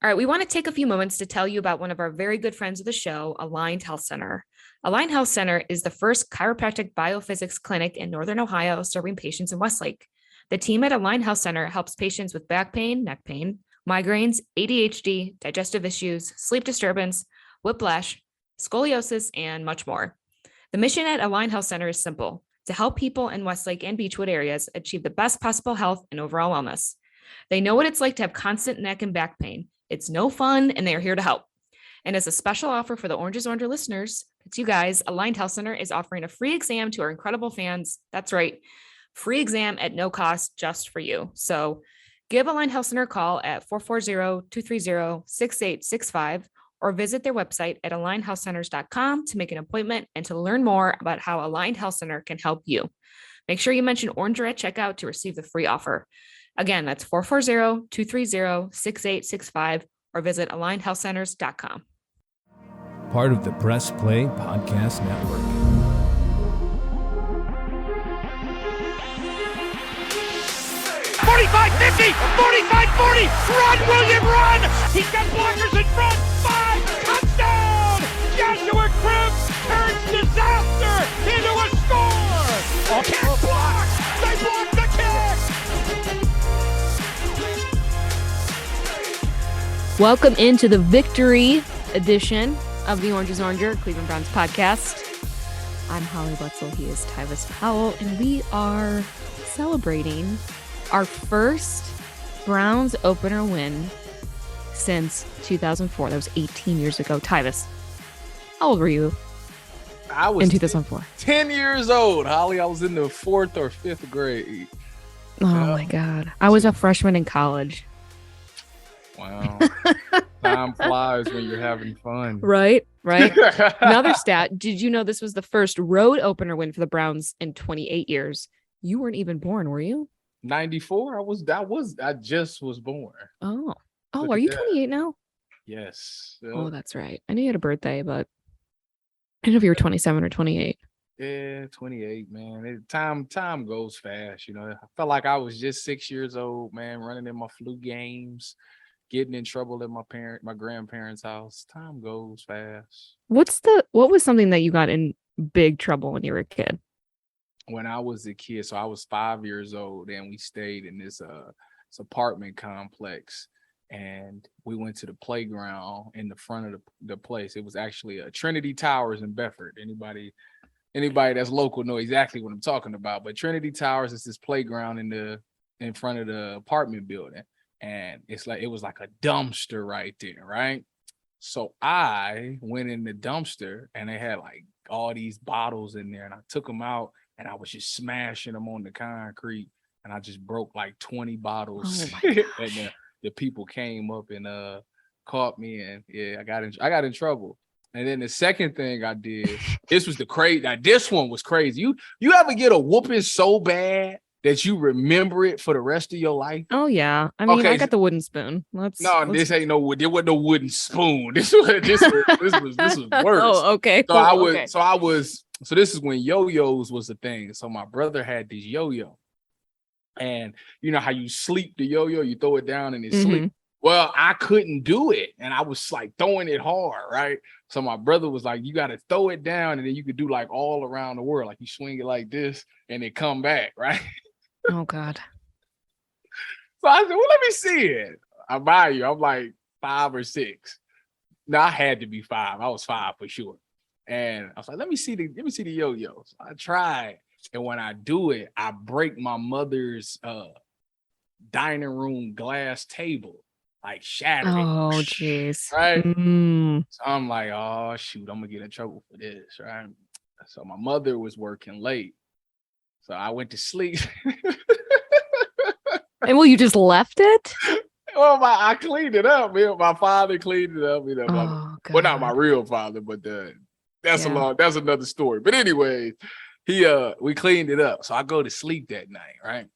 All right, we want to take a few moments to tell you about one of our very good friends of the show, Aligned Health Center. Aligned Health Center is the first chiropractic biophysics clinic in Northern Ohio serving patients in Westlake. The team at Aligned Health Center helps patients with back pain, neck pain, migraines, ADHD, digestive issues, sleep disturbance, whiplash, scoliosis, and much more. The mission at Aligned Health Center is simple: to help people in Westlake and Beechwood areas achieve the best possible health and overall wellness. They know what it's like to have constant neck and back pain. It's no fun, and they are here to help. And as a special offer for the Oranges Orange listeners, it's you guys, Aligned Health Center is offering a free exam to our incredible fans. That's right, free exam at no cost just for you. So give Aligned Health Center a call at 440-230-6865 or visit their website at alignedhealthcenters.com to make an appointment and to learn more about how Aligned Health Center can help you. Make sure you mention Oranger at checkout to receive the free offer. Again, that's 440-230-6865 or visit alignedhealthcenters.com. Part of the Press Play Podcast Network. "45, 50, 45, 40, run, William, run! He's got blockers in front, 5, touchdown! Joshua Cribbs turns disaster into a score! Kick block! They blocked the kick! Welcome into the victory edition of the Oranges Oranger, Cleveland Browns podcast. I'm Holly Wetzel. He is Tyvis Powell, and we are celebrating our first Browns opener win since 2004. That was 18 years ago. Tyvis, how old were you I was in 2004? 10 years old, Holly. I was in the 4th or 5th grade. Oh, my God. I was a freshman in college. Wow. Time flies when you're having fun. Right. Another stat. Did you know this was the first road opener win for the Browns in 28 years? You weren't even born, were you? 94? I just was born. Oh, Look are at you that. 28 now? Yes. Oh, that's right. I knew you had a birthday, but I don't know if you were 27 or 28. Yeah, 28, man. Time goes fast, you know. I felt like I was just 6 years old, man, running in my flu games, getting in trouble at my grandparents' house. Time goes fast. What was something that you got in big trouble when you were a kid? When I was a kid, so I was 5 years old, and we stayed in this apartment complex, and we went to the playground in the front of the place. It was actually a Trinity Towers in Bedford. Anybody that's local know exactly what I'm talking about. But Trinity Towers is this playground in front of the apartment building, and it was like a dumpster right there, right? So I went in the dumpster, and they had like all these bottles in there, and I took them out, and I was just smashing them on the concrete, and I just broke like 20 bottles. Oh my gosh. And the people came up and caught me, and yeah, I got in trouble. And then the second thing I did, this one was crazy. You ever get a whooping so bad that you remember it for the rest of your life? Oh yeah, I mean, Okay, I got the wooden spoon. This ain't no wood. There wasn't no wooden spoon. This was worse. Oh, okay. So So this is when yo-yos was a thing. So my brother had this yo-yo, and you know how you sleep the yo-yo, you throw it down and it sleep. Well, I couldn't do it, and I was like throwing it hard, right? So my brother was like, you got to throw it down, and then you could do like all around the world, like you swing it like this, and it come back, right? Oh God. So I said, well, let me see it. I'm like 5 or 6. No, I had to be 5. I was 5 for sure. And I was like, let me see the yo-yo. So I tried. And when I do it, I break my mother's dining room glass table, like shattered it. Oh, jeez. Right? So I'm like, oh, shoot, I'm going to get in trouble for this, right? So my mother was working late. So I went to sleep. And well, you just left it? Well, I cleaned it up, man. My father cleaned it up. You know, Oh, God. well, not my real father, but that's another story. But anyway, we cleaned it up. So I go to sleep that night, right?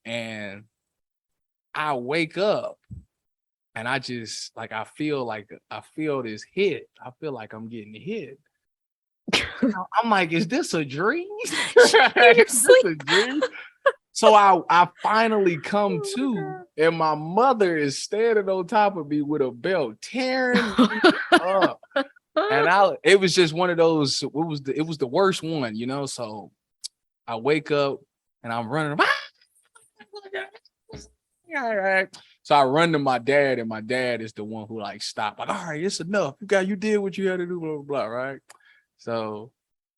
And I wake up and I just I feel this hit. I feel like I'm getting hit. I'm like, is this a dream? Is this a dream? So I finally come Oh, to, and my mother is standing on top of me with a belt, tearing me up. And it was just one of those, it was the worst one, you know. So I wake up and I'm running. All right. So I run to my dad, and my dad is the one who like stopped. Like, all right, it's enough. You did what you had to do, blah, blah, blah, right? So,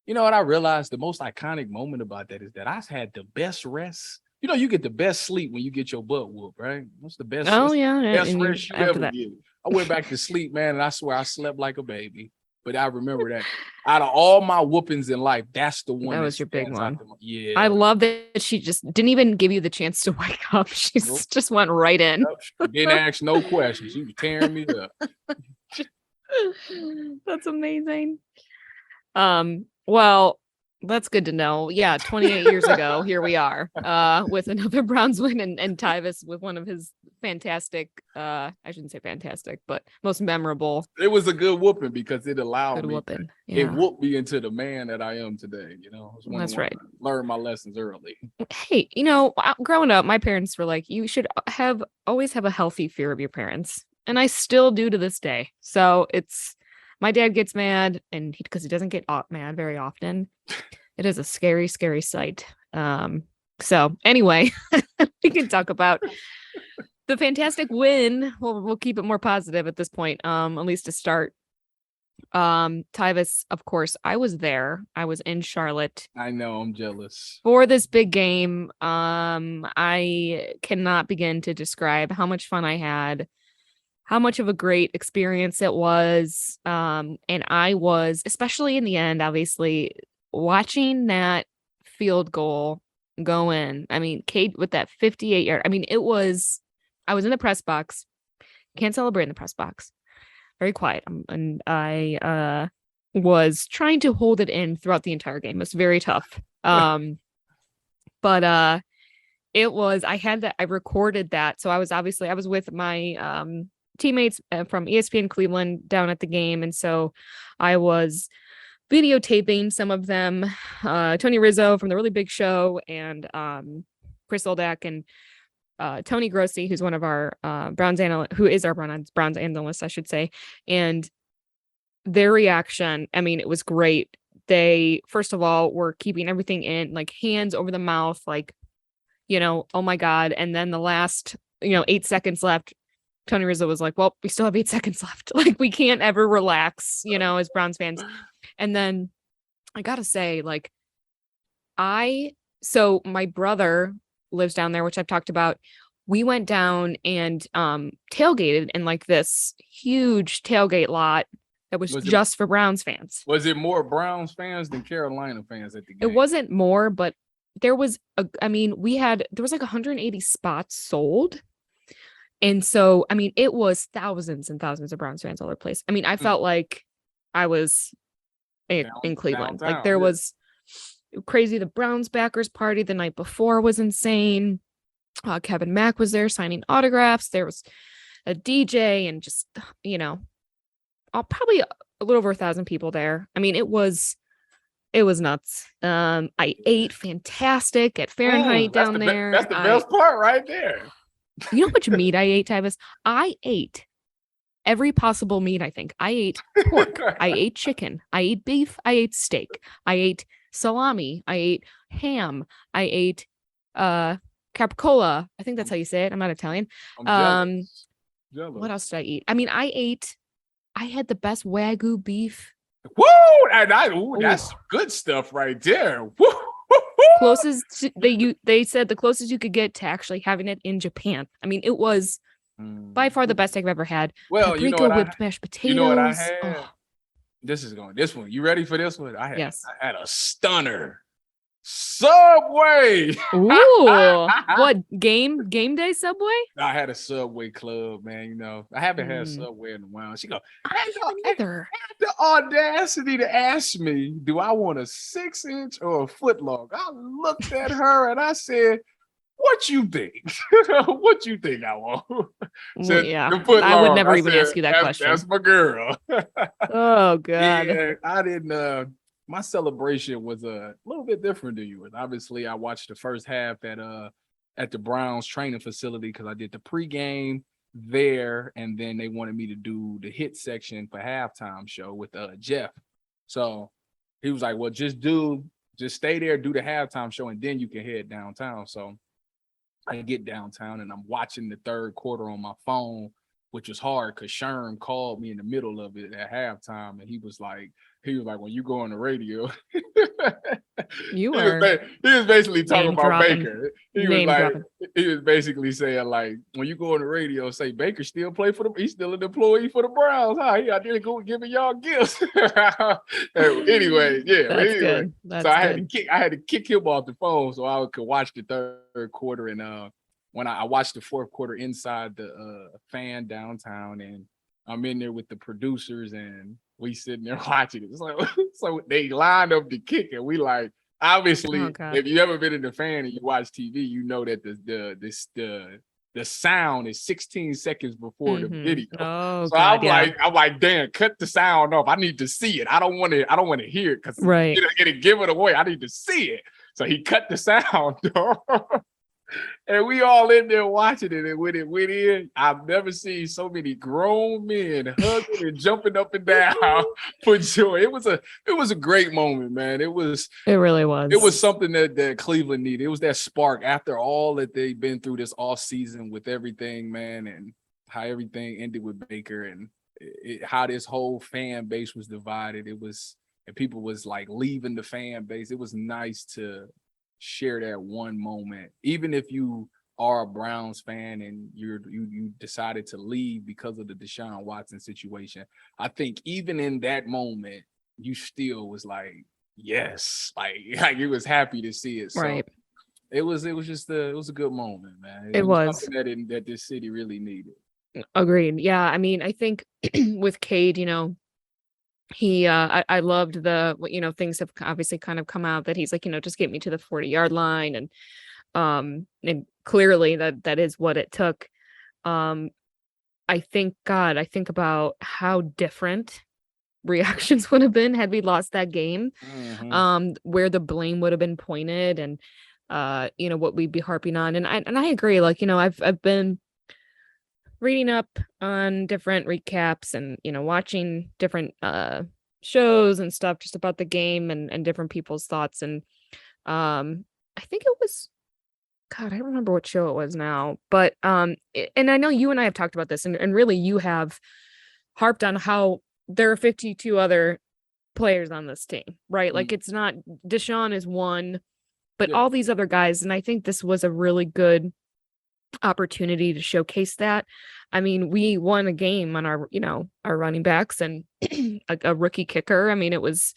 you know what I realized? The most iconic moment about that is that I had the best rest. You know, you get the best sleep when you get your butt whooped, right? What's the best? Oh yeah, Best and rest you after ever that, get. I went back to sleep, man, and I swear I slept like a baby. But I remember that out of all my whoopings in life, that's the one that that was your big stands one. out. Yeah, I love that she just didn't even give you the chance to wake up. She Nope. just went right in. Didn't ask no questions. She was tearing me up. That's amazing. Well, that's good to know. Yeah, 28 years ago, here we are, with another Browns win, and Tyvis with one of his fantastic, I shouldn't say fantastic, but most memorable. It was a good whooping because it allowed Good me. whooping. It Yeah, whooped me into the man that I am today. You know, it's that's right. Learn my lessons early. Hey, growing up, my parents were like, you should always have a healthy fear of your parents. And I still do to this day. So my dad gets mad, and because he doesn't get mad very often. It is a scary, scary sight. So anyway, we can talk about the fantastic win. We'll keep it more positive at this point, at least to start. Tyvis, of course, I was there. I was in Charlotte I know, I'm jealous. for this big game. I cannot begin to describe how much fun I had, how much of a great experience it was. And I was, especially in the end, obviously, watching that field goal go in. I mean, Kate with that 58-yard. I mean, I was in the press box. Can't celebrate in the press box. Very quiet. And I was trying to hold it in throughout the entire game. It was very tough. But it was, I recorded that. So I was with my teammates from ESPN Cleveland down at the game. And so I was videotaping some of them, Tony Rizzo from The Really Big Show, and Chris Oldak, and Tony Grossi, who's one of our Browns analyst, who is our Browns analyst, I should say. And their reaction, I mean, it was great. They, first of all, were keeping everything in, like hands over the mouth, like, oh my God. And then the last, 8 seconds left, Tony Rizzo was like, well, we still have 8 seconds left. Like, we can't ever relax, as Browns fans. And then I gotta say, like, so my brother lives down there, which I've talked about. We went down and tailgated in like this huge tailgate lot that was just for Browns fans. Was it more Browns fans than Carolina fans at the game? It wasn't more, but there was there was like 180 spots sold. And so, I mean, it was thousands and thousands of Browns fans all over the place. I mean, I felt like I was in Cleveland. Downtown, like there was crazy. The Browns backers party the night before was insane. Kevin Mack was there signing autographs. There was a DJ and just, probably a little over 1,000 people there. I mean, it was nuts. I ate fantastic at Fahrenheit down there. That's the best part right there. You know how much meat I ate, Tyvis? I ate every possible meat, I think. I ate pork. I ate chicken. I ate beef. I ate steak. I ate salami. I ate ham. I ate capicola. I think that's how you say it. I'm not Italian. I'm jealous. What else did I eat? I mean, I had the best Wagyu beef. Woo! That's good stuff right there. Woo! Closest they said the closest you could get to actually having it in Japan. I mean, it was by far the best I've ever had. Well, paprika whipped mashed potatoes. You know what I had? Oh. This one. You ready for this one? I had a stunner. Subway. Ooh, what game day Subway? I had a Subway club, man. I haven't had Subway in a while. She go, I haven't either. The audacity to ask me, do I want a 6-inch or a foot long? I looked at her and I said, what you think? What you think I want? Said, yeah, I would never even ask you that question. That's my girl. Oh God. Yeah, I didn't. my celebration was a little bit different than yours. Obviously, I watched the first half at the Browns training facility because I did the pregame there, and then they wanted me to do the hit section for halftime show with Jeff. So he was like, "Well, just stay there, do the halftime show, and then you can head downtown." So I get downtown and I'm watching the third quarter on my phone, which was hard because Sherm called me in the middle of it at halftime, and he was like, when you go on the radio, You were he was basically talking name about dropping. Baker. Name dropping. He was basically saying, like, when you go on the radio, say Baker still play for he's still an employee for the Browns, huh? He out there giving y'all gifts. Anyway, yeah. That's Anyway, good. That's so I good. had to kick him off the phone so I could watch the third quarter. And when I watched the fourth quarter inside the fan downtown, and I'm in there with the producers, and we sitting there watching it. It's like, so they lined up the kick, and we like, obviously, Oh, God. if you ever been in the fan and you watch TV, you know that the sound is 16 seconds before the video. Oh, so God, I'm like, damn, cut the sound off. I need to see it. I don't want to hear it because Right. it'll give it away. I need to see it. So he cut the sound off. And we all in there watching it, and when it went in, I've never seen so many grown men hugging and jumping up and down for joy. It was a great moment, man. It really was. It was something that Cleveland needed. It was that spark after all that they've been through this off season with everything, man, and how everything ended with Baker, and how this whole fan base was divided. And people was like leaving the fan base. It was nice to share that one moment, even if you are a Browns fan and you decided to leave because of the Deshaun Watson situation. I think even in that moment, you still was like, yes, like you was happy to see it. So right. It was a good moment, man. It was something that this city really needed. Agreed. Yeah, I mean, I think with Cade, he I loved things have obviously kind of come out that he's like, just get me to the 40-yard line, and clearly that is what it took. I think about how different reactions would have been had we lost that game, where the blame would have been pointed, and what we'd be harping on. And I agree, like, I've been reading up on different recaps and watching different shows and stuff just about the game and different people's thoughts, and I think it was, God, I don't remember what show it was now, but and I know you and I have talked about this, and really you have harped on how there are 52 other players on this team, right? Like, it's not, Deshaun is one, but all these other guys, and I think this was a really good opportunity to showcase that. I mean, we won a game on our running backs and a rookie kicker. I mean, it was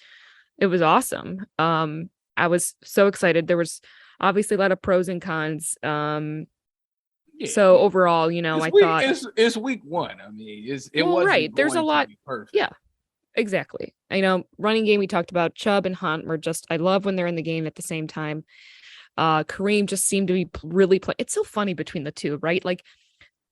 awesome. I was so excited. There was obviously a lot of pros and cons. So overall, I thought it's week one. I mean, it well, wasn't right. There's a lot. Perfect. Yeah, exactly. Running game, we talked about Chubb and Hunt were just, I love when they're in the game at the same time. Kareem just seemed to be really it's so funny between the two, right? Like,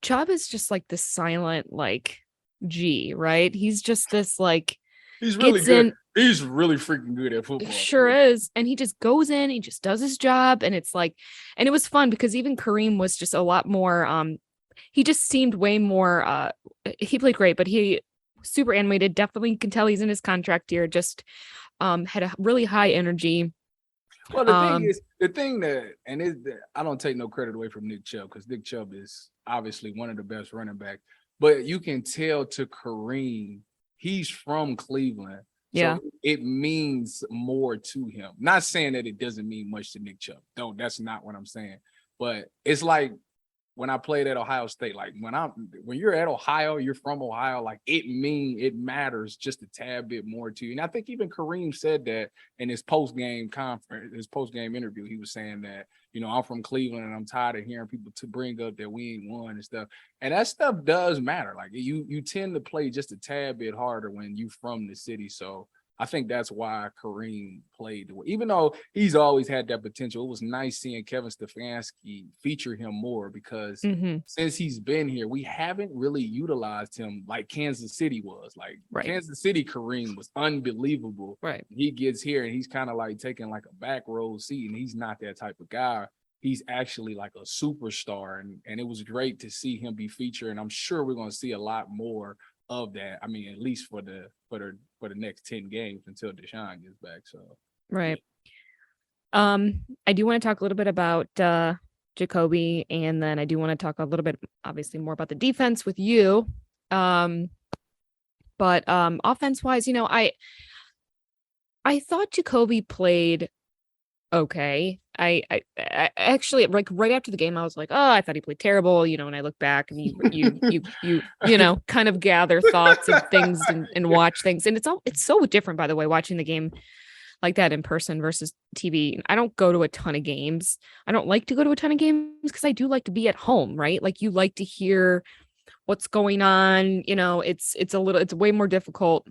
Chubb is just like this silent, like, G, right? He's just this, like, he's really good. He's really freaking good at football. Sure is. And he just goes in, he just does his job. And it's like, and it was fun because even Kareem was just a lot more, he just seemed way more, he played great, but he super animated. Definitely can tell he's in his contract year, just had a really high energy. Well, the thing I don't take no credit away from Nick Chubb, because Nick Chubb is obviously one of the best running backs, but you can tell to Kareem, he's from Cleveland. Yeah. So it means more to him. Not saying that it doesn't mean much to Nick Chubb. That's not what I'm saying. But it's like when I played at Ohio State, like when you're at Ohio, you're from Ohio, like it matters just a tad bit more to you. And I think even Kareem said that in his post-game interview. He was saying that, I'm from Cleveland and I'm tired of hearing people to bring up that we ain't won and stuff. And that stuff does matter. Like, you tend to play just a tad bit harder when you from the city. So I think that's why Kareem played the way, even though he's always had that potential. It was nice seeing Kevin Stefanski feature him more because since he's been here, we haven't really utilized him like Kansas City was. Like Kansas City Kareem was unbelievable. Right. He gets here and he's kind of like taking like a back row seat, and he's not that type of guy. He's actually like a superstar, and it was great to see him be featured. And I'm sure we're going to see a lot more of that. I mean, at least for the next 10 games until Deshaun gets back. So right. I do want to talk a little bit about Jacoby, and then I do want to talk a little bit, obviously, more about the defense with you. But offense wise, I thought Jacoby played okay. I actually, like, right after the game, I was like, oh, I thought he played terrible, and I look back and you kind of gather thoughts of things and watch things. And it's so different, by the way, watching the game like that in person versus TV. I don't go to a ton of games. I don't like to go to a ton of games because I do like to be at home, right? Like, you like to hear what's going on. It's way more difficult.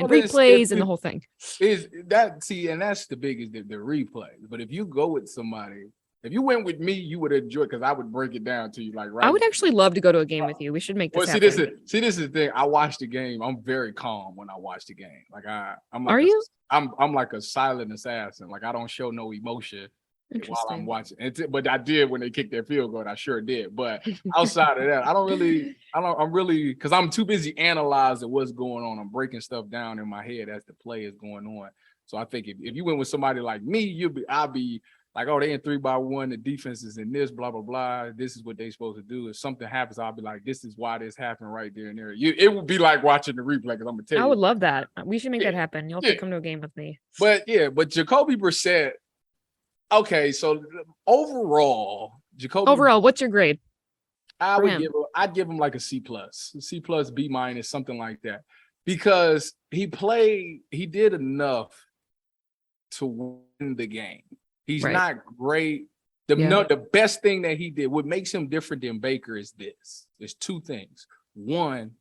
And replays and the whole thing. And that's the biggest, the replays. But if you go with somebody, if you went with me, you would enjoy it because I would break it down to you. Like, right. I would actually love to go to a game with you. We should make this happen. This is the thing. I watch the game. I'm very calm when I watch the game. Like, I'm like, are you? I'm like a silent assassin. Like, I don't show no emotion while I'm watching. But I did when they kicked their field goal. I sure did. But outside of that, I'm really, because I'm too busy analyzing what's going on. I'm breaking stuff down in my head as the play is going on. So I think if you went with somebody like me, I'll be like, oh, they in 3-by-1, the defense is in this, blah, blah, blah. This is what they supposed to do. If something happens, I'll be like, this is why this happened right there and there. It would be like watching the replay, because I'm gonna tell you. I would love that. We should make that happen. You'll have to come to a game with me. But Jacoby Brissett. Okay, so overall, what's your grade? I'd give him like a C+, B-, something like that, because he did enough to win the game. He's not great. The best thing that he did, what makes him different than Baker, is this. There's two things. One,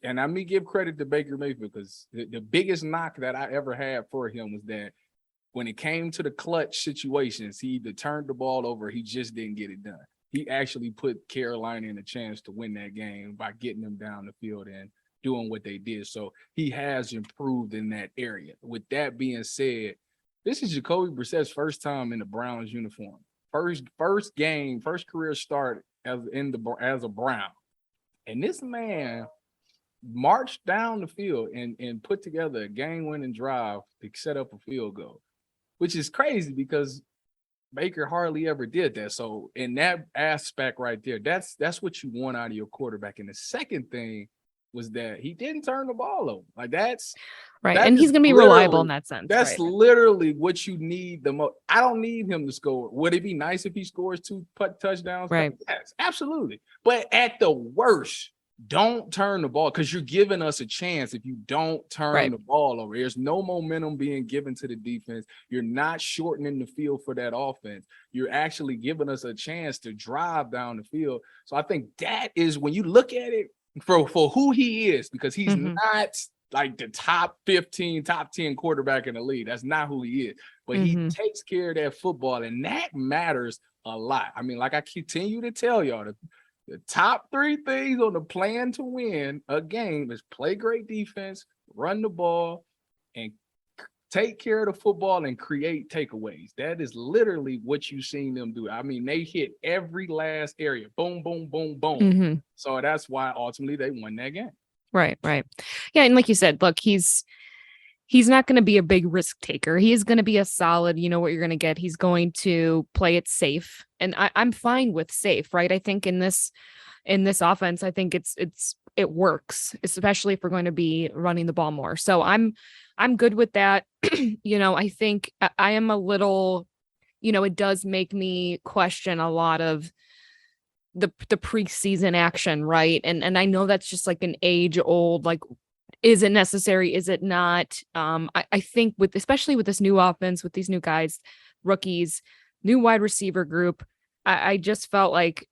and I may give credit to Baker Mayfield, because the biggest knock that I ever had for him was that when it came to the clutch situations, he either turned the ball over, he just didn't get it done. He actually put Carolina in a chance to win that game by getting them down the field and doing what they did. So he has improved in that area. With that being said, this is Jacoby Brissett's first time in the Browns uniform. First career start as a Brown. And this man marched down the field and put together a game-winning drive to set up a field goal, which is crazy because Baker hardly ever did that. So in that aspect right there, that's what you want out of your quarterback. And the second thing was that he didn't turn the ball over. Like, that's right. And he's going to be reliable in that sense. That's literally what you need the most. I don't need him to score. Would it be nice if he scores 2 touchdowns? Right. Yes, absolutely. But at the worst, don't turn the ball, because you're giving us a chance if you don't turn the ball over. There's no momentum being given to the defense. You're not shortening the field for that offense. You're actually giving us a chance to drive down the field. So I think that is, when you look at it for who he is, because he's not like the top 15, top 10 quarterback in the league. That's not who he is. But he takes care of that football, and that matters a lot. I mean, like I continue to tell y'all, the top 3 things on the plan to win a game is play great defense, run the ball, and take care of the football and create takeaways. That is literally what you've seen them do. I mean, they hit every last area. Boom, boom, boom, boom. So that's why ultimately they won that game. Right. Yeah, and like you said, look, he's not going to be a big risk taker. He is going to be a solid, you know what you're going to get. He's going to play it safe. And I'm fine with safe, right? I think in this offense, I think it works, especially if we're going to be running the ball more. So I'm good with that. I think I am a little, it does make me question a lot of the preseason action, right? And I know that's just like an age old, like, is it necessary? Is it not? I think especially with this new offense, with these new guys, rookies, new wide receiver group, I just felt like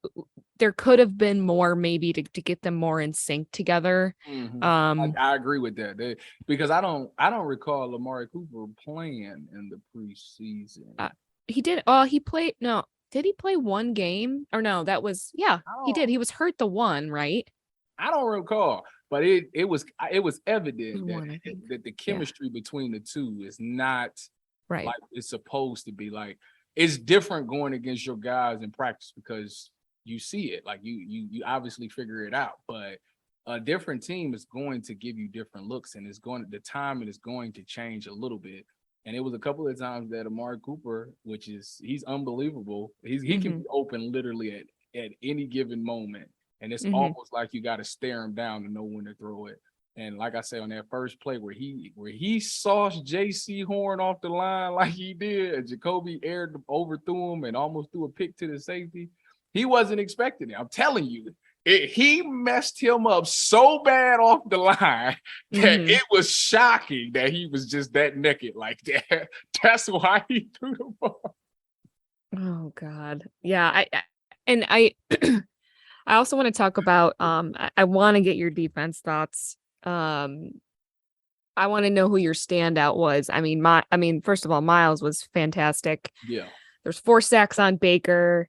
there could have been more maybe to get them more in sync together. I agree with that. Because I don't recall Amari Cooper playing in the preseason. He did. He played. No, did he play one game? Or no, that was, yeah, he did. He was hurt the one, right? I don't recall, but it was evident One, that the chemistry between the two is not right. like it's supposed to be. Like, it's different going against your guys in practice because you see it. Like you obviously figure it out, but a different team is going to give you different looks, and the timing is going to change a little bit. And it was a couple of times that Amari Cooper, he's unbelievable. He can be open literally at any given moment. And it's almost like you got to stare him down to know when to throw it. And like I said, on that first play where he sauced J.C. Horn off the line like he did, and Jacoby overthrew him and almost threw a pick to the safety, he wasn't expecting it. I'm telling you, he messed him up so bad off the line that it was shocking that he was just that naked like that. That's why he threw the ball. Oh God, yeah. I also want to talk about. I want to get your defense thoughts. I want to know who your standout was. I mean, first of all, Miles was fantastic. Yeah, there's 4 sacks on Baker.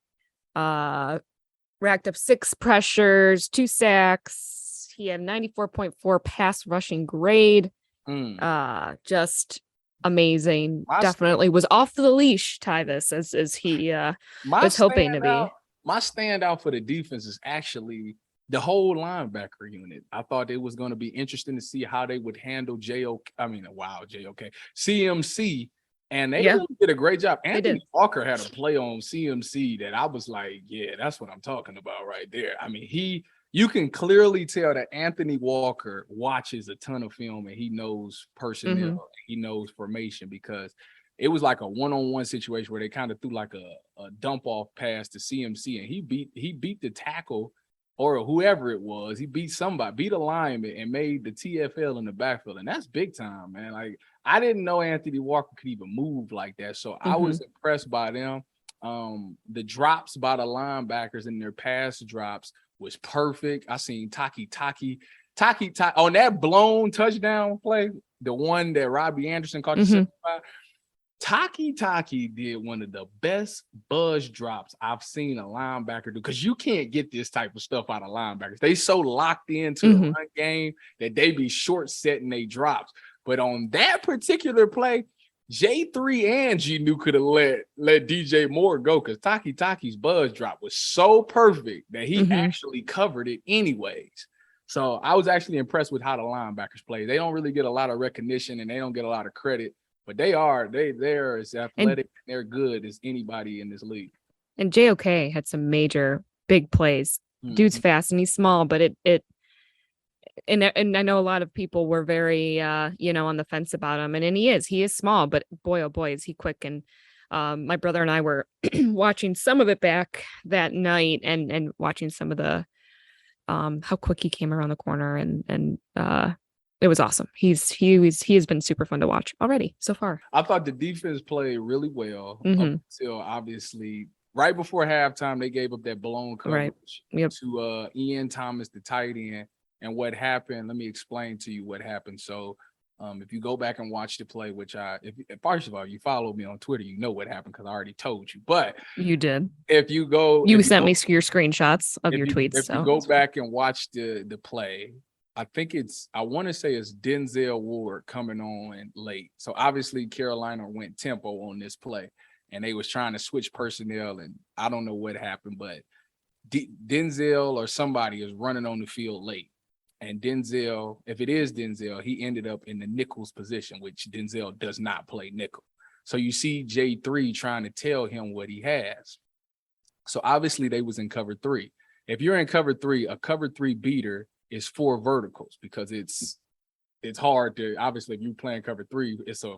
Racked up 6 pressures, 2 sacks. He had 94.4 pass rushing grade. Just amazing. Definitely was off the leash, Tyvis, as he was hoping to be. My standout for the defense is actually the whole linebacker unit. I thought it was going to be interesting to see how they would handle CMC. And they really did a great job. Anthony Walker had a play on CMC that I was like, yeah, that's what I'm talking about right there. I mean, you can clearly tell that Anthony Walker watches a ton of film and he knows personnel, and he knows formation, because it was like a one-on-one situation where they kind of threw like a dump off pass to CMC, and he beat the tackle or whoever it was. He beat a lineman and made the TFL in the backfield. And that's big time, man. Like, I didn't know Anthony Walker could even move like that. So I was impressed by them. The drops by the linebackers and their pass drops was perfect. I seen Taki on that blown touchdown play, the one that Robbie Anderson caught the 75. Taki did one of the best buzz drops I've seen a linebacker do, because you can't get this type of stuff out of linebackers. They so locked into the run game that they be short setting they drops. But on that particular play, J3 and G could have let DJ Moore go, because Taki's buzz drop was so perfect that he actually covered it anyways. So I was actually impressed with how the linebackers play. They don't really get a lot of recognition and they don't get a lot of credit, but they're as athletic and they're good as anybody in this league. And JOK had some major big plays. Dude's fast and he's small, but and I know a lot of people were very on the fence about him, and he is small, but boy, oh boy, is he quick. And my brother and I were watching some of it back that night and watching some of the how quick he came around the corner, and it was awesome. He has been super fun to watch already so far. I thought the defense played really well up until obviously right before halftime. They gave up that blown coverage to Ian Thomas, the tight end. And what happened, let me explain to you what happened. So if you go back and watch the play, which first of all, you follow me on Twitter, you know what happened because I already told you. But you did. If you sent me your screenshots of your tweets. If you go back and watch the play, I want to say it's Denzel Ward coming on late. So obviously Carolina went tempo on this play, and they was trying to switch personnel, and I don't know what happened, but Denzel or somebody is running on the field late. And Denzel, if it is Denzel, he ended up in the nickel's position, which Denzel does not play nickel. So you see J3 trying to tell him what he has. So obviously they was in cover 3. If you're in cover 3, a cover 3 beater is 4 verticals, because it's hard to, obviously if you're playing cover 3, it's a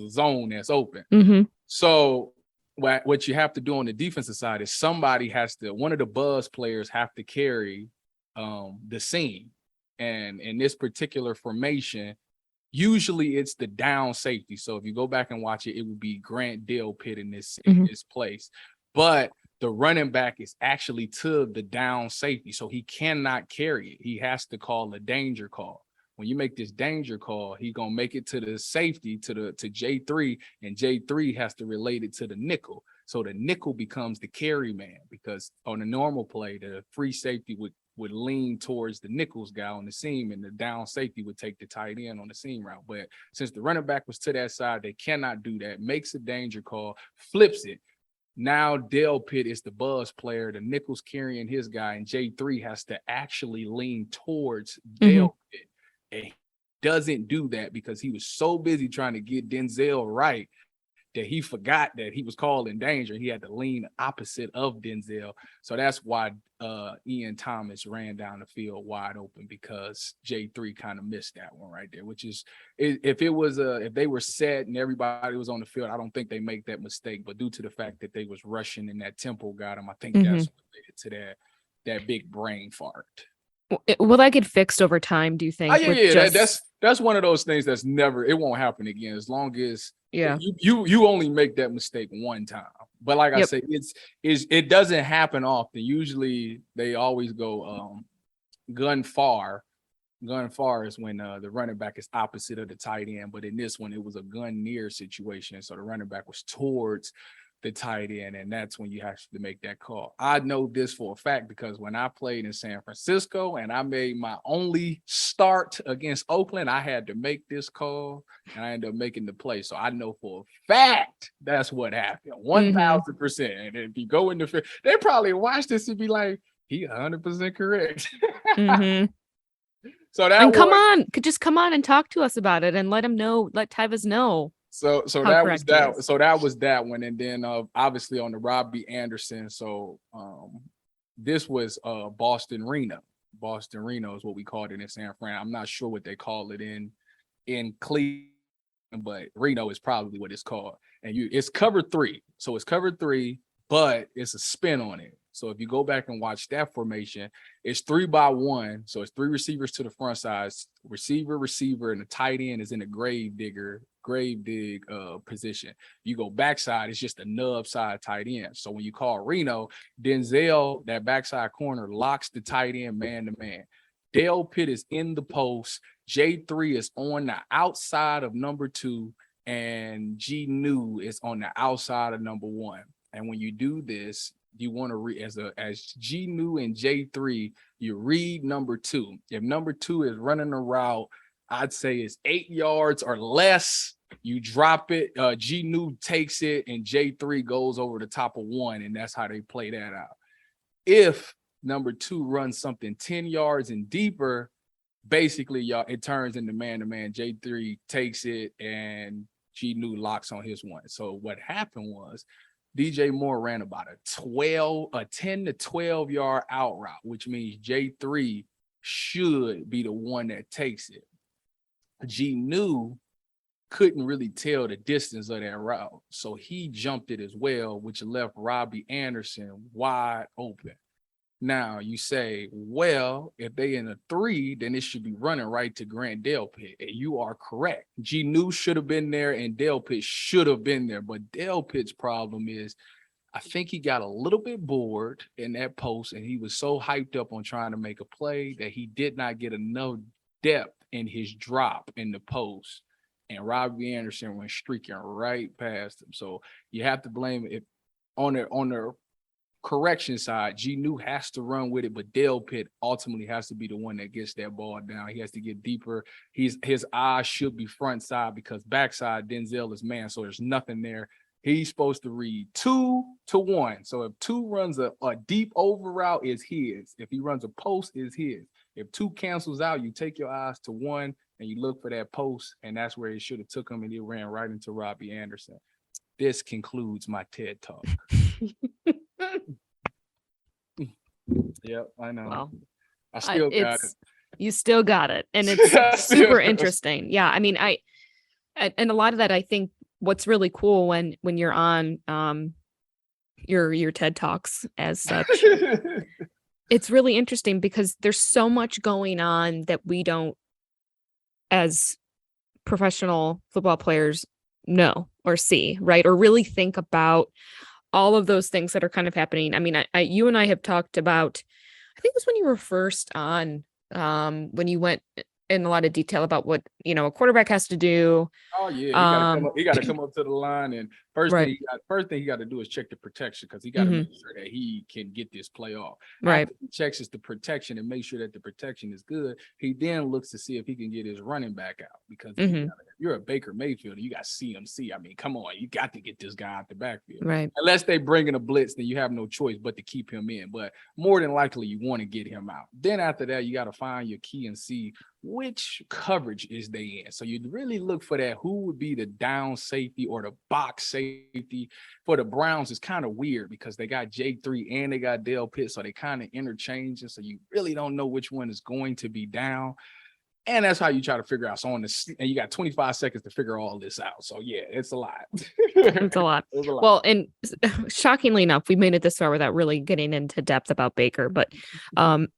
zone that's open. So what you have to do on the defensive side is one of the buzz players have to carry the seam. And in this particular formation, usually it's the down safety. So if you go back and watch it, it would be Grant Delpit in this place. But the running back is actually to the down safety. So he cannot carry it. He has to call a danger call. When you make this danger call, he's going to make it to the safety, to J3, and J3 has to relate it to the nickel. So the nickel becomes the carry man, because on a normal play, the free safety would lean towards the nickels guy on the seam, and the down safety would take the tight end on the seam route. But since the running back was to that side, they cannot do that. Makes a danger call, flips it. Now Dale Pitt is the buzz player, the nickel's carrying his guy, and J3 has to actually lean towards Dale Pitt. And he doesn't do that because he was so busy trying to get Denzel right that he forgot that he was calling danger. He had to lean opposite of Denzel. So that's why Ian Thomas ran down the field wide open, because J3 kind of missed that one right there, which is, if they were set and everybody was on the field, I don't think they make that mistake. But due to the fact that they was rushing and that tempo got them, I think that's related to that big brain fart. Will that get fixed over time, do you think? That's one of those things that's never, it won't happen again, as long as you only make that mistake one time. But like I say, it doesn't happen often. Usually they always go gun far. Gun far is when the running back is opposite of the tight end, but in this one it was a gun near situation, so the running back was towards the tight end, and that's when you have to make that call. I know this for a fact because when I played in San Francisco and I made my only start against Oakland, I had to make this call, and I ended up making the play. So I know for a fact that's what happened, 1,000%. And if you go in the field, they probably watch this and be like, he 100% correct. So that, and just come on and talk to us about it and let Tyvis know. So that was that. So that was that one, and then obviously on the Robbie Anderson. So this was Boston Reno. Boston Reno is what we called it in San Fran. I'm not sure what they call it in Cleveland, but Reno is probably what it's called. And it's cover 3. So it's cover 3, but it's a spin on it. So if you go back and watch that formation, it's 3-by-1. So it's 3 receivers to the front side, receiver, and the tight end is in a grave dig position. You go backside, it's just a nub side tight end. So when you call Reno, Denzel, that backside corner, locks the tight end man to man. Dale Pitt is in the post. J3 is on the outside of number 2, and G New is on the outside of number 1. And when you do this, you want to read as G New and J3, you read number 2. If number 2 is running a route, I'd say it's 8 yards or less, you drop it. G New takes it, and J3 goes over the top of 1, and that's how they play that out. If number 2 runs something 10 yards and deeper, basically, it turns into man-to-man. J3 takes it, and G New locks on his one. So what happened was, DJ Moore ran about a 10 to 12 yard out route, which means J3 should be the one that takes it. G New couldn't really tell the distance of that route, so he jumped it as well, which left Robbie Anderson wide open. Now you say, well, if they in a 3, then it should be running right to Grant Dale Pitt. And you are correct. G New should have been there and Dale Pitt should have been there. But Dale Pitt's problem is, I think he got a little bit bored in that post, and he was so hyped up on trying to make a play that he did not get enough depth in his drop in the post. And Robbie Anderson went streaking right past him. So you have to blame it on their correction side. G New has to run with it, but Dale Pitt ultimately has to be the one that gets that ball down. He has to get deeper. His eyes should be front side, because backside Denzel is man, so there's nothing there. He's supposed to read 2 to 1. So if 2 runs a deep over route, is his. If he runs a post, is his. If 2 cancels out, you take your eyes to 1 and you look for that post, and that's where he should have took him, and he ran right into Robbie Anderson. This concludes my TED Talk. Yep, I know. Well, I still got it. You still got it, and it's super interesting. Yeah, I mean, and a lot of that, I think, what's really cool when you're on your TED Talks as such, it's really interesting because there's so much going on that we don't, as professional football players, know or see, right? Or really think about all of those things that are kind of happening. I mean, you and I have talked about, I think it was when you were first on, when you went in a lot of detail about what, a quarterback has to do. Oh yeah, he gotta come up to the line, and first Right. thing he got to do is check the protection, because he got to Mhm. make sure that he can get this play off. Right. After he checks the protection and make sure that the protection is good, he then looks to see if he can get his running back out, because if Mhm. you're a Baker Mayfield, you got CMC. I mean, come on, you got to get this guy out the backfield. Right. Unless they bring in a blitz, then you have no choice but to keep him in. But more than likely, you want to get him out. Then after that, you got to find your key and see which coverage is they in. So you'd really look for that. Who would be the down safety or the box safety? For the Browns, it's kind of weird because they got J3 and they got Dale Pitt, so they kind of interchange. So you really don't know which one is going to be down. And that's how you try to figure out. So and you got 25 seconds to figure all this out. So yeah, it's a lot. It's a lot. It's a lot. Well, and shockingly enough, we made it this far without really getting into depth about Baker. But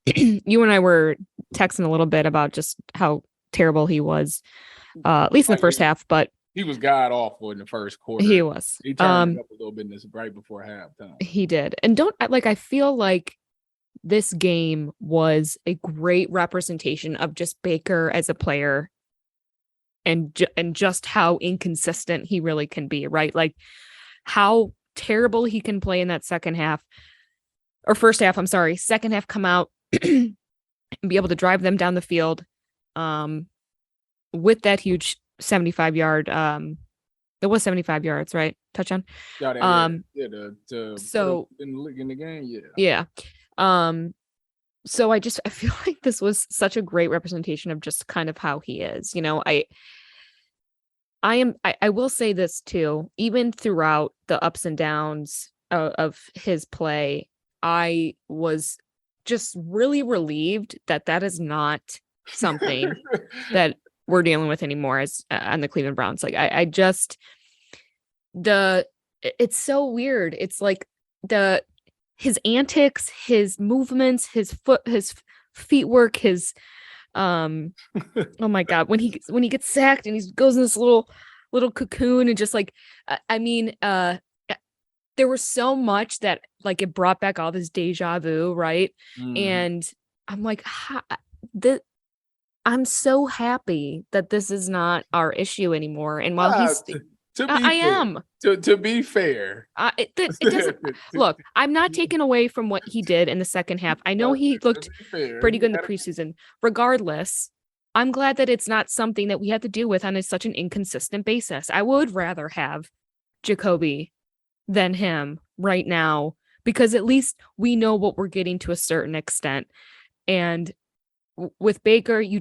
you and I were texting a little bit about just how terrible he was, at least in the first half. But he was god awful in the first quarter. He was. He turned it up a little bit right before halftime. He did. And I feel like this game was a great representation of just Baker as a player and just how inconsistent he really can be, right? Like how terrible he can play in that second half or first half. I'm sorry. Second half, come out and be able to drive them down the field with that huge 75-yard. It was 75 yards, right? Touchdown. So in the game, yeah. So I feel like this was such a great representation of just kind of how he is. I will say this too, even throughout the ups and downs of his play, I was just really relieved that is not something that we're dealing with anymore as on the Cleveland Browns. Like it's so weird. It's like his antics, his movements, his feet work, his oh my God, when he gets sacked and he goes in this little cocoon and just like there was so much that like it brought back all this deja vu, right? And I'm like, I'm so happy that this is not our issue anymore. And while to be fair, it doesn't look. I'm not taking away from what he did in the second half. I know he looked pretty good in the preseason. Regardless, I'm glad that it's not something that we have to deal with on such an inconsistent basis. I would rather have Jacoby than him right now, because at least we know what we're getting to a certain extent. And with Baker, you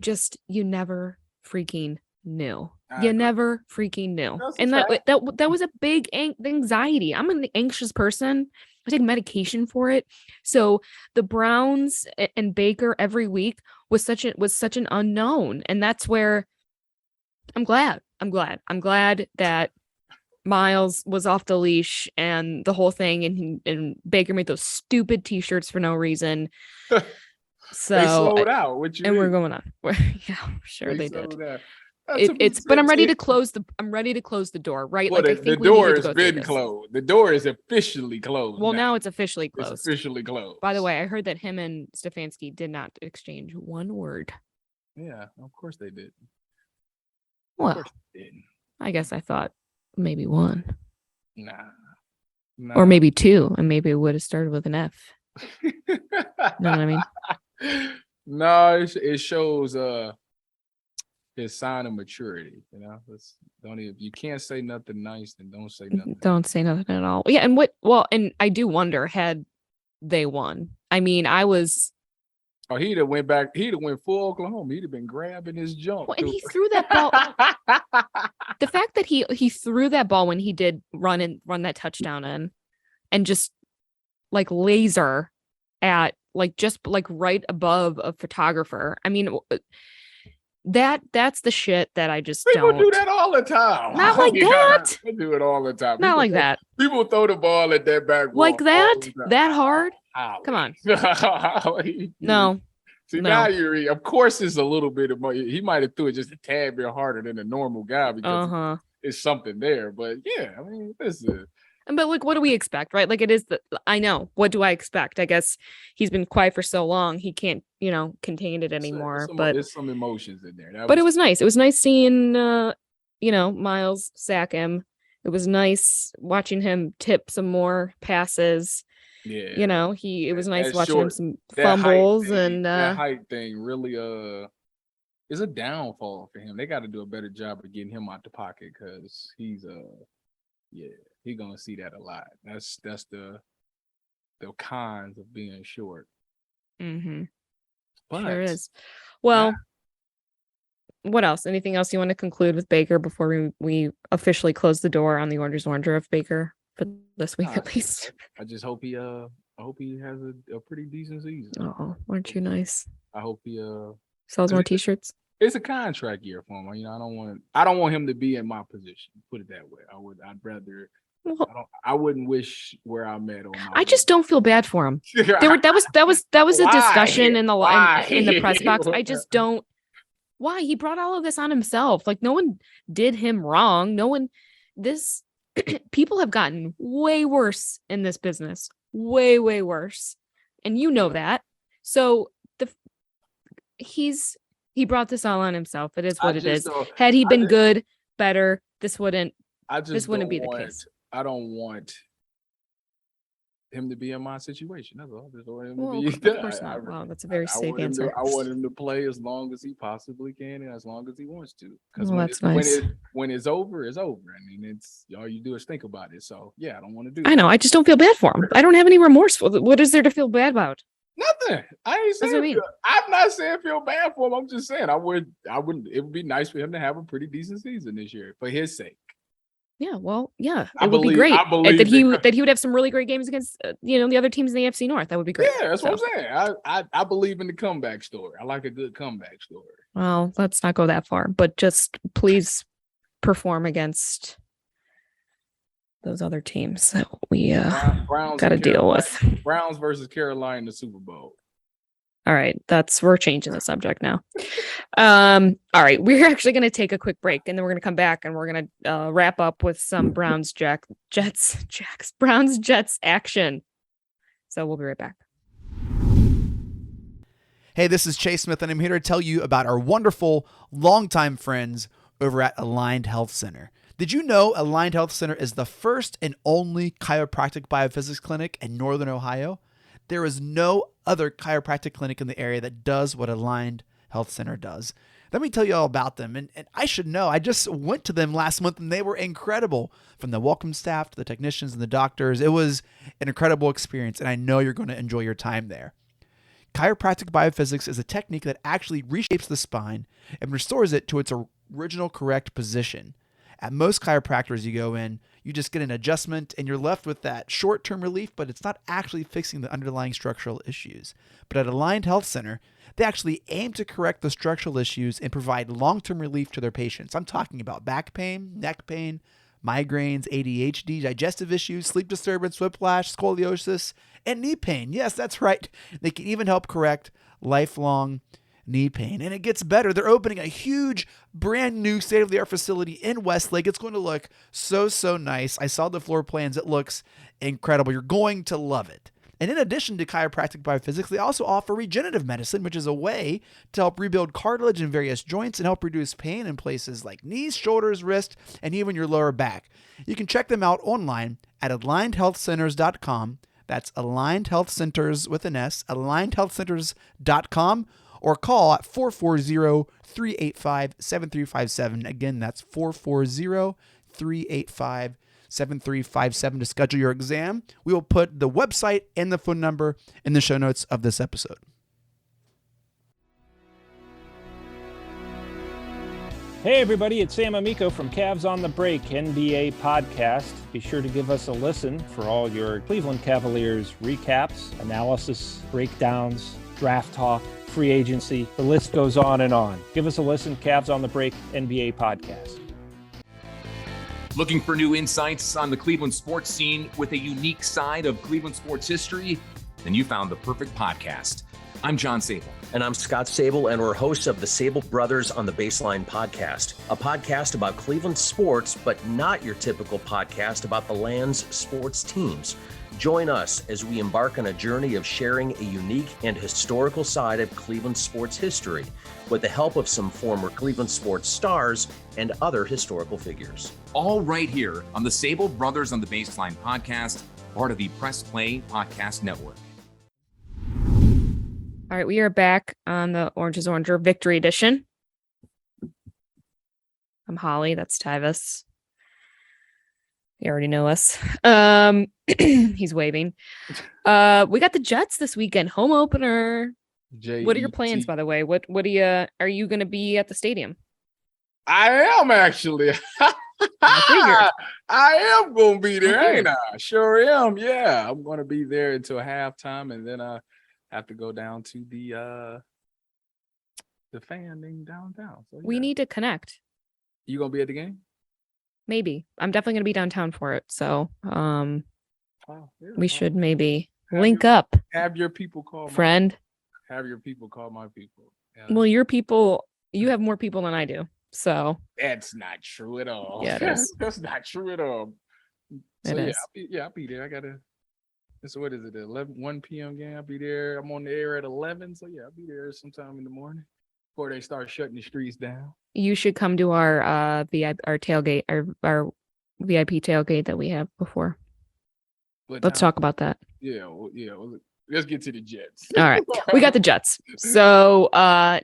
never freaking knew. You never freaking knew. And that was a big anxiety. I'm an anxious person. I take medication for it. So the Browns and Baker every week was such an unknown. And that's where I'm glad that Miles was off the leash and the whole thing, and Baker made those stupid t-shirts for no reason. So they sold out, we're going on. Yeah, sure they did. But I'm ready to close the door, right? Well, the door has been closed. The door is officially closed. Well, now it's officially closed. It's officially closed. By the way, I heard that him and Stefanski did not exchange one word. Yeah, of course they did. Well, I guess I thought maybe one. Nah. Or maybe two, and maybe it would have started with an F. You know what I mean? No, it shows his sign of maturity. If you can't say nothing nice, then don't say nothing. Don't say nothing at all. Yeah, and I do wonder, had they won, I mean, I was. Oh, he'd have went back. He'd have went full Oklahoma. He'd have been grabbing his junk. Well, and he threw that ball. The fact that he threw that ball when he did run that touchdown in, and just like laser at just right above a photographer. I mean, that's the shit that I just People don't do that all the time. Not like that. They do it all the time. Not like that. People throw the ball at that back wall like that hard. Ow. Come on. No. See, No. now of course, it's a little bit of money. He might have threw it just a tad bit harder than a normal guy because it's something there. But yeah, I mean, But like, what do we expect, right? Like, I know. What do I expect? I guess he's been quiet for so long, he can't, contain it anymore. There's some emotions in there. But it was nice. It was nice seeing, Miles sack him. It was nice watching him tip some more passes. Yeah. It was nice watching him some that fumbles that height thing really is a downfall for him. They got to do a better job of getting him out the pocket because he's gonna see that a lot. That's the cons of being short. Mm-hmm. But, sure is. Well, what else? Anything else you want to conclude with Baker before we officially close the door on the Orange is Oranger of Baker for this week at least? I just hope he has a pretty decent season. Oh, aren't you nice? I hope he sells more t-shirts. It's a contract year for him. I don't want him to be in my position. Put it that way. I'd rather. I wouldn't wish where I'm at. I just don't feel bad for him. That was a discussion in the press box. I just don't. Why? He brought all of this on himself. Like, no one did him wrong. People have gotten way worse in this business. Way, way worse. And you know that. So he brought this all on himself. It is what it is. Had he been good, better, this wouldn't be the case. I don't want him to be in my situation. That's all. Of course not. Wow, that's a very safe answer. I want him to play as long as he possibly can and as long as he wants to. Because nice. When it's over, it's over. I mean, it's all you do is think about it. So yeah, I don't want to do that. I know. I just don't feel bad for him. I don't have any remorse. What is there to feel bad about? Nothing. I ain't saying. I'm not saying feel bad for him. I'm just saying I would. It would be nice for him to have a pretty decent season this year for his sake. Yeah, well, yeah, it would be great that he would have some really great games against the other teams in the AFC North. That would be great. Yeah, that's what I'm saying. I believe in the comeback story. I like a good comeback story. Well, let's not go that far, but just please perform against those other teams that we got to deal with. Browns versus Carolina in the Super Bowl. All right, we're changing the subject now. All right, we're actually going to take a quick break, and then we're going to come back and we're going to wrap up with some Browns Jets action. So we'll be right back. Hey, this is Chase Smith, and I'm here to tell you about our wonderful longtime friends over at Aligned Health Center. Did you know Aligned Health Center is the first and only chiropractic biophysics clinic in Northern Ohio? There is no other chiropractic clinic in the area that does what Aligned Health Center does. Let me tell you all about them. And I should know, I just went to them last month and they were incredible. From the welcome staff to the technicians and the doctors, it was an incredible experience, and I know you're going to enjoy your time there. Chiropractic biophysics is a technique that actually reshapes the spine and restores it to its original correct position. At most chiropractors you go in, you just get an adjustment and you're left with that short-term relief, but it's not actually fixing the underlying structural issues. But at Aligned Health Center, they actually aim to correct the structural issues and provide long-term relief to their patients. I'm talking about back pain, neck pain, migraines, ADHD, digestive issues, sleep disturbance, whiplash, scoliosis, and knee pain. Yes, that's right. They can even help correct lifelong knee pain. And it gets better. They're opening a huge, brand new state-of-the-art facility in Westlake. It's going to look so nice. I saw the floor plans. It looks incredible. You're going to love it. And in addition to chiropractic biophysics, they also offer regenerative medicine, which is a way to help rebuild cartilage in various joints and help reduce pain in places like knees, shoulders, wrists, and even your lower back. You can check them out online at alignedhealthcenters.com. That's Aligned Health Centers with an S, alignedhealthcenters.com, or call at 440-385-7357. Again, that's 440-385-7357 to schedule your exam. We will put the website and the phone number in the show notes of this episode. Hey everybody, it's Sam Amico from Cavs on the Break NBA podcast. Be sure to give us a listen for all your Cleveland Cavaliers recaps, analysis, breakdowns, draft talk, free agency. The list goes on and on. Give us a listen, Cavs on the Break NBA podcast. Looking for new insights on the Cleveland sports scene with a unique side of Cleveland sports history? Then you found the perfect podcast. I'm John Sable. And I'm Scott Sable, and we're hosts of the Sable Brothers on the Baseline podcast, a podcast about Cleveland sports, but not your typical podcast about the land's sports teams. Join us as we embark on a journey of sharing a unique and historical side of Cleveland sports history with the help of some former Cleveland sports stars and other historical figures. All right here on the Sable Brothers on the Baseline podcast, part of the Press Play Podcast Network. All right, we are back on the Orange is Oranger Victory Edition. I'm Holly. That's Tyvis. You already know us. He's waving. We got the Jets this weekend, home opener. What are your plans, by the way? What are you going to be at the stadium? I am actually. I am going to be there, ain't I? Sure am. Yeah, I'm going to be there until halftime, and then have to go down to the fan thing downtown. So, yeah. We need to connect. You gonna be at the game? Maybe. I'm definitely gonna be downtown for it. So we should maybe link up. Have your people call friend. Have your people call my people. Yeah. Well, your people, you have more people than I do. So that's not true at all. Yeah, it is. That's not true at all. So it yeah, I'll be there. I gotta. So what is it? 1 p.m. game. I'll be there. I'm on the air at 11. So yeah, I'll be there sometime in the morning before they start shutting the streets down. You should come to our VIP, our tailgate, our VIP tailgate that we have before. Let's talk about that. Yeah. Let's get to the Jets. All right, we got the Jets. So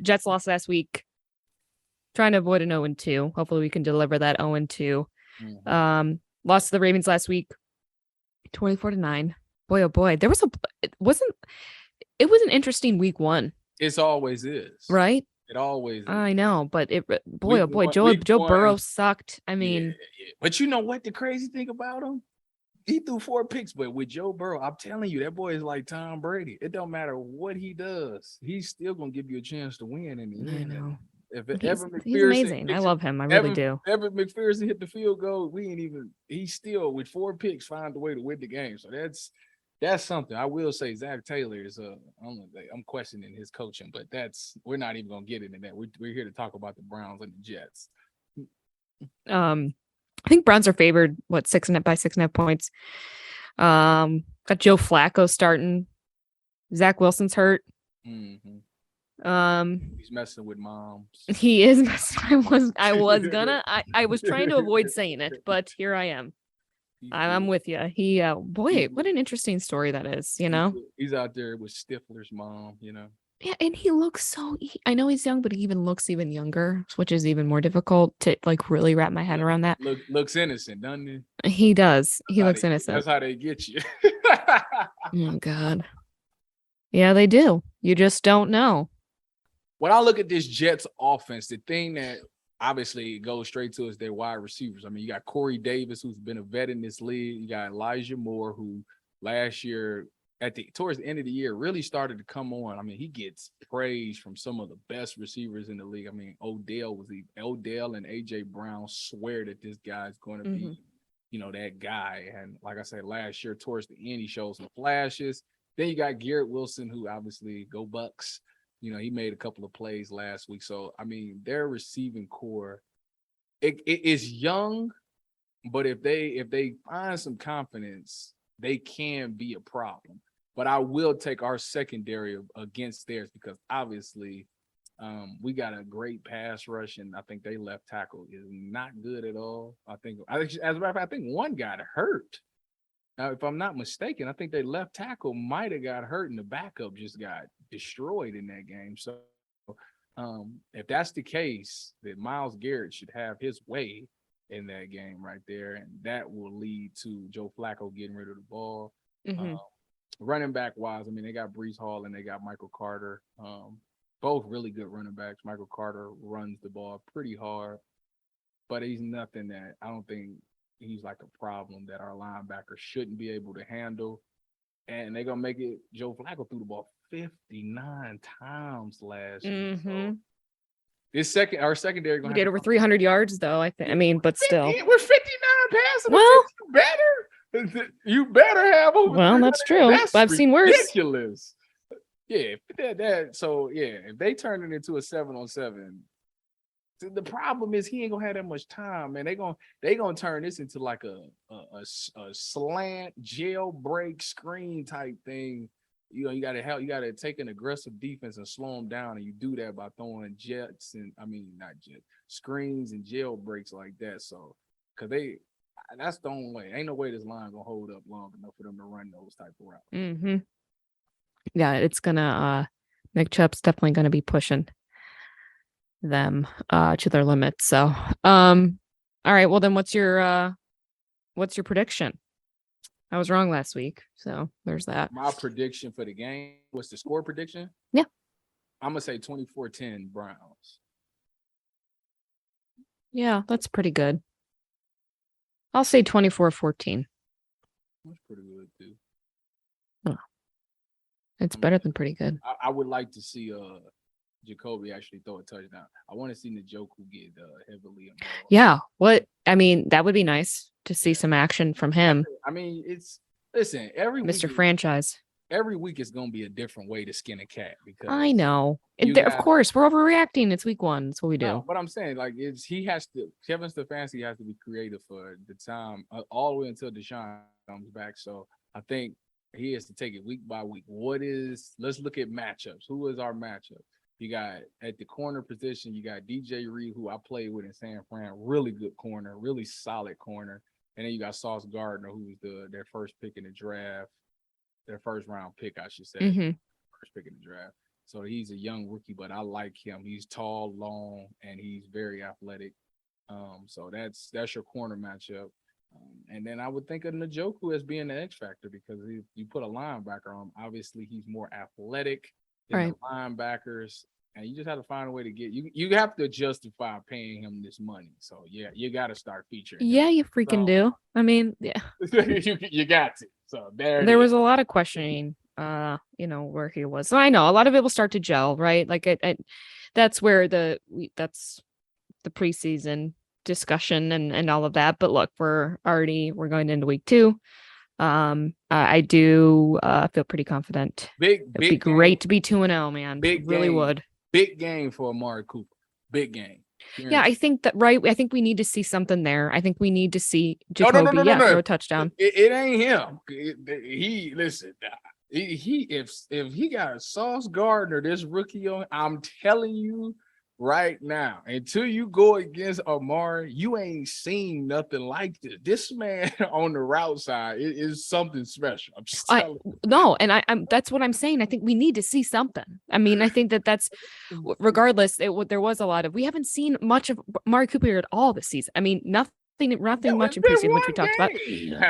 Jets lost last week. Trying to avoid an 0-2. Hopefully we can deliver that 0-2. Mm-hmm. Lost to the Ravens last week, 24-9. Boy, oh boy, it was an interesting week one. It always is. Right? It always is. I know, but Joe Burrow sucked. I mean, yeah. But you know what the crazy thing about him? He threw 4 picks, but with Joe Burrow, I'm telling you, that boy is like Tom Brady. It don't matter what he does. He's still going to give you a chance to win in the end. I know. He's amazing. I love him. I really do. Everett McPherson hit the field goal. He still with 4 picks find a way to win the game. So that's something. I will say Zach Taylor is I'm questioning his coaching, but we're not even gonna get into that. We're here to talk about the Browns and the Jets. I think Browns are favored, 6.5 points. Got Joe Flacco starting. Zach Wilson's hurt. Mm-hmm. He's messing with moms. He is messing. I was trying to avoid saying it, but here I am. I'm with you. What an interesting story that is, you know? He's out there with Stifler's mom, you know? Yeah, and he looks I know he's young, but he looks even younger, which is even more difficult to really wrap my head around that. Looks innocent, doesn't he? He does. He looks innocent. That's how they get you. Oh, God. Yeah, they do. You just don't know. When I look at this Jets offense, the thing that obviously goes straight to is their wide receivers. I mean, you got Corey Davis, who's been a vet in this league. You got Elijah Moore, who last year towards the end of the year really started to come on. I mean, he gets praise from some of the best receivers in the league. I mean, Odell and AJ Brown swear that this guy's going to be, that guy. And like I said, last year towards the end, he showed some flashes. Then you got Garrett Wilson, who obviously go Bucks. He made a couple of plays last week. So, I mean, their receiving core, it is young, but if they find some confidence, they can be a problem. But I will take our secondary against theirs because obviously we got a great pass rush, and I think they left tackle is not good at all. I think, as a matter of fact, I think one got hurt. Now, if I'm not mistaken, I think they left tackle might have got hurt and the backup just got destroyed in that game. So if that's the case, then Myles Garrett should have his way in that game right there. And that will lead to Joe Flacco getting rid of the ball. Mm-hmm. Running back wise, I mean, they got Breece Hall and they got Michael Carter. Both really good running backs. Michael Carter runs the ball pretty hard, but he's nothing that I don't think he's like a problem that our linebackers shouldn't be able to handle. And they're going to make it. Joe Flacco threw the ball 59 times last year. So our secondary going to did over 300 yards, though, I think. I mean, but still. We're 59 passing. Well, you better have over. Well, that's true. That's I've seen worse. Ridiculous. Yeah, if they turn it into a 7-on-7, the problem is he ain't gonna have that much time, man. They gonna turn this into like a slant jailbreak screen type thing. You gotta take an aggressive defense and slow them down, and you do that by throwing not jets, screens and jailbreaks like that. So, that's the only way. Ain't no way this line gonna hold up long enough for them to run those type of routes. Mm-hmm. Yeah, it's gonna Nick Chubb's definitely gonna be pushing them to their limits. So all right, well then what's your prediction? I was wrong last week, so there's that. My prediction for the game, what's the score prediction? Yeah, I'm gonna say 24-10 Browns. Yeah, that's pretty good. I'll say 24-14. That's pretty good too. Oh. It's better than pretty good. I would like to see Jacoby actually throw a touchdown. I want to see Njoku get heavily involved. Yeah, that would be nice to see some action from him. I mean, listen, Mr. Franchise. Every week is going to be a different way to skin a cat because I know. Of course, we're overreacting. It's week 1. That's what we do. No, but I'm saying, like, Kevin Stefanski has to be creative for the time all the way until Deshaun comes back. So I think he has to take it week by week. Let's look at matchups. Who is our matchup? You got at the corner position, you got DJ Reed, who I played with in San Fran, really good corner, really solid corner. And then you got Sauce Gardner, who's their first pick in the draft, their first round pick, I should say, first pick in the draft. So he's a young rookie, but I like him. He's tall, long, and he's very athletic. So that's your corner matchup. And then I would think of Njoku as being the X factor because if you put a linebacker on him, obviously he's more athletic than the linebackers, and you just have to find a way to get you have to justify paying him this money. So yeah, you got to start featuring. Yeah, you freaking do. I mean, yeah, you got to. So there was a lot of questioning, where he was. So I know a lot of it will start to gel, right? Like that's where that's the preseason discussion and all of that. But look, we're going into week 2. I do feel pretty confident. It'd be great to be 2-0, man. Really would. Big game for Amari Cooper. Big game. Yeah, I think that I think we need to see something there. I think we need to see Jacoby throw a touchdown. It ain't him. If he got a Sauce Gardner, this rookie on, I'm telling you right now, until you go against Amari, you ain't seen nothing like this. This man on the route side is something special. I'm just telling you. No, and I'm that's what I'm saying. I think we need to see something. I mean, I think that's regardless. There was a lot of we haven't seen much of Amari Cooper at all this season. I mean, nothing much in preseason, which we talked about.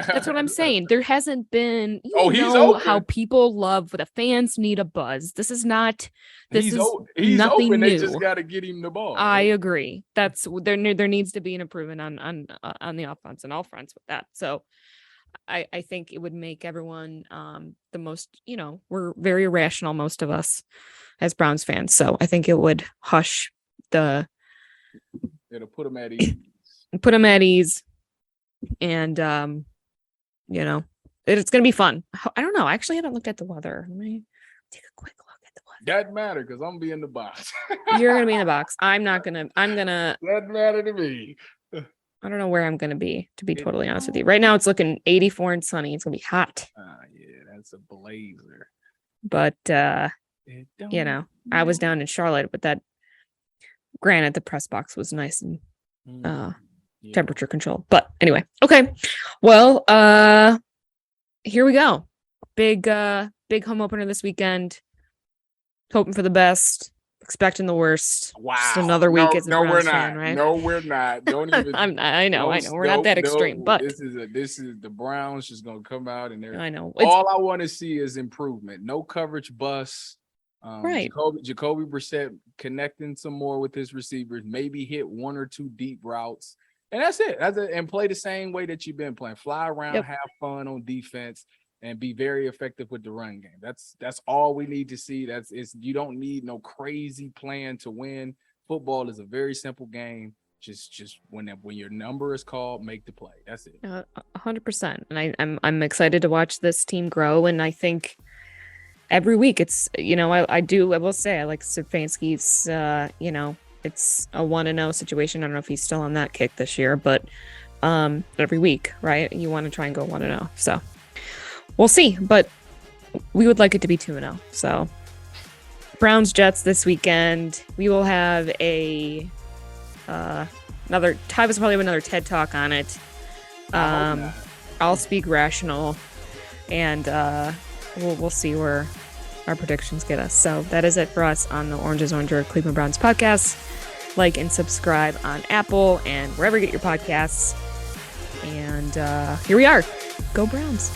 That's what I'm saying. There hasn't been. How people love the fans need a buzz. This is not. He's nothing open. New. They just got to get him the ball. I agree. That's there needs to be an improvement on the offense and all fronts with that. So I think it would make everyone the most. We're very rational, most of us as Browns fans. So I think it would hush the. It'll put them at ease. Put them at ease, and it's gonna be fun. I don't know. I actually haven't looked at the weather. Let me take a quick look at the weather. Doesn't matter because I'm gonna be in the box. You're gonna be in the box. I'm gonna. Doesn't matter to me. I don't know where I'm gonna be, to be totally honest with you. Right now it's looking 84 and sunny. It's gonna be hot. Yeah, that's a blazer. But I was down in Charlotte, but that. Granted, the press box was nice and temperature control. But anyway, okay. Well, here we go. Big home opener this weekend. Hoping for the best, expecting the worst. Wow. Just another week as a Browns we're not. fan, right? No, we're not. Don't even. I know. We're not that extreme, but this is the Browns just gonna come out and they're. I know. All I want to see is improvement. No coverage bust. Right. Jacoby Brissett connecting some more with his receivers. Maybe hit 1 or 2 deep routes. And that's it. And play the same way that you've been playing. Fly around, have fun on defense, and be very effective with the run game. That's all we need to see. You don't need no crazy plan to win. Football is a very simple game. Just when your number is called, make the play. That's it. 100%. And I'm excited to watch this team grow. And I think, every week it's, I will say I like Stefanski's, it's a 1-0 situation. I don't know if he's still on that kick this year, but every week, right? You want to try and go 1-0. So we'll see, but we would like it to be 2-0. So Browns Jets this weekend. We will have Tyvis will probably have another TED Talk on it. I'll speak rational, and we'll see where our predictions get us. So that is it for us on the Orange is Oranger Cleveland Browns podcast. Like and subscribe on Apple and wherever you get your podcasts. And here we are. Go Browns.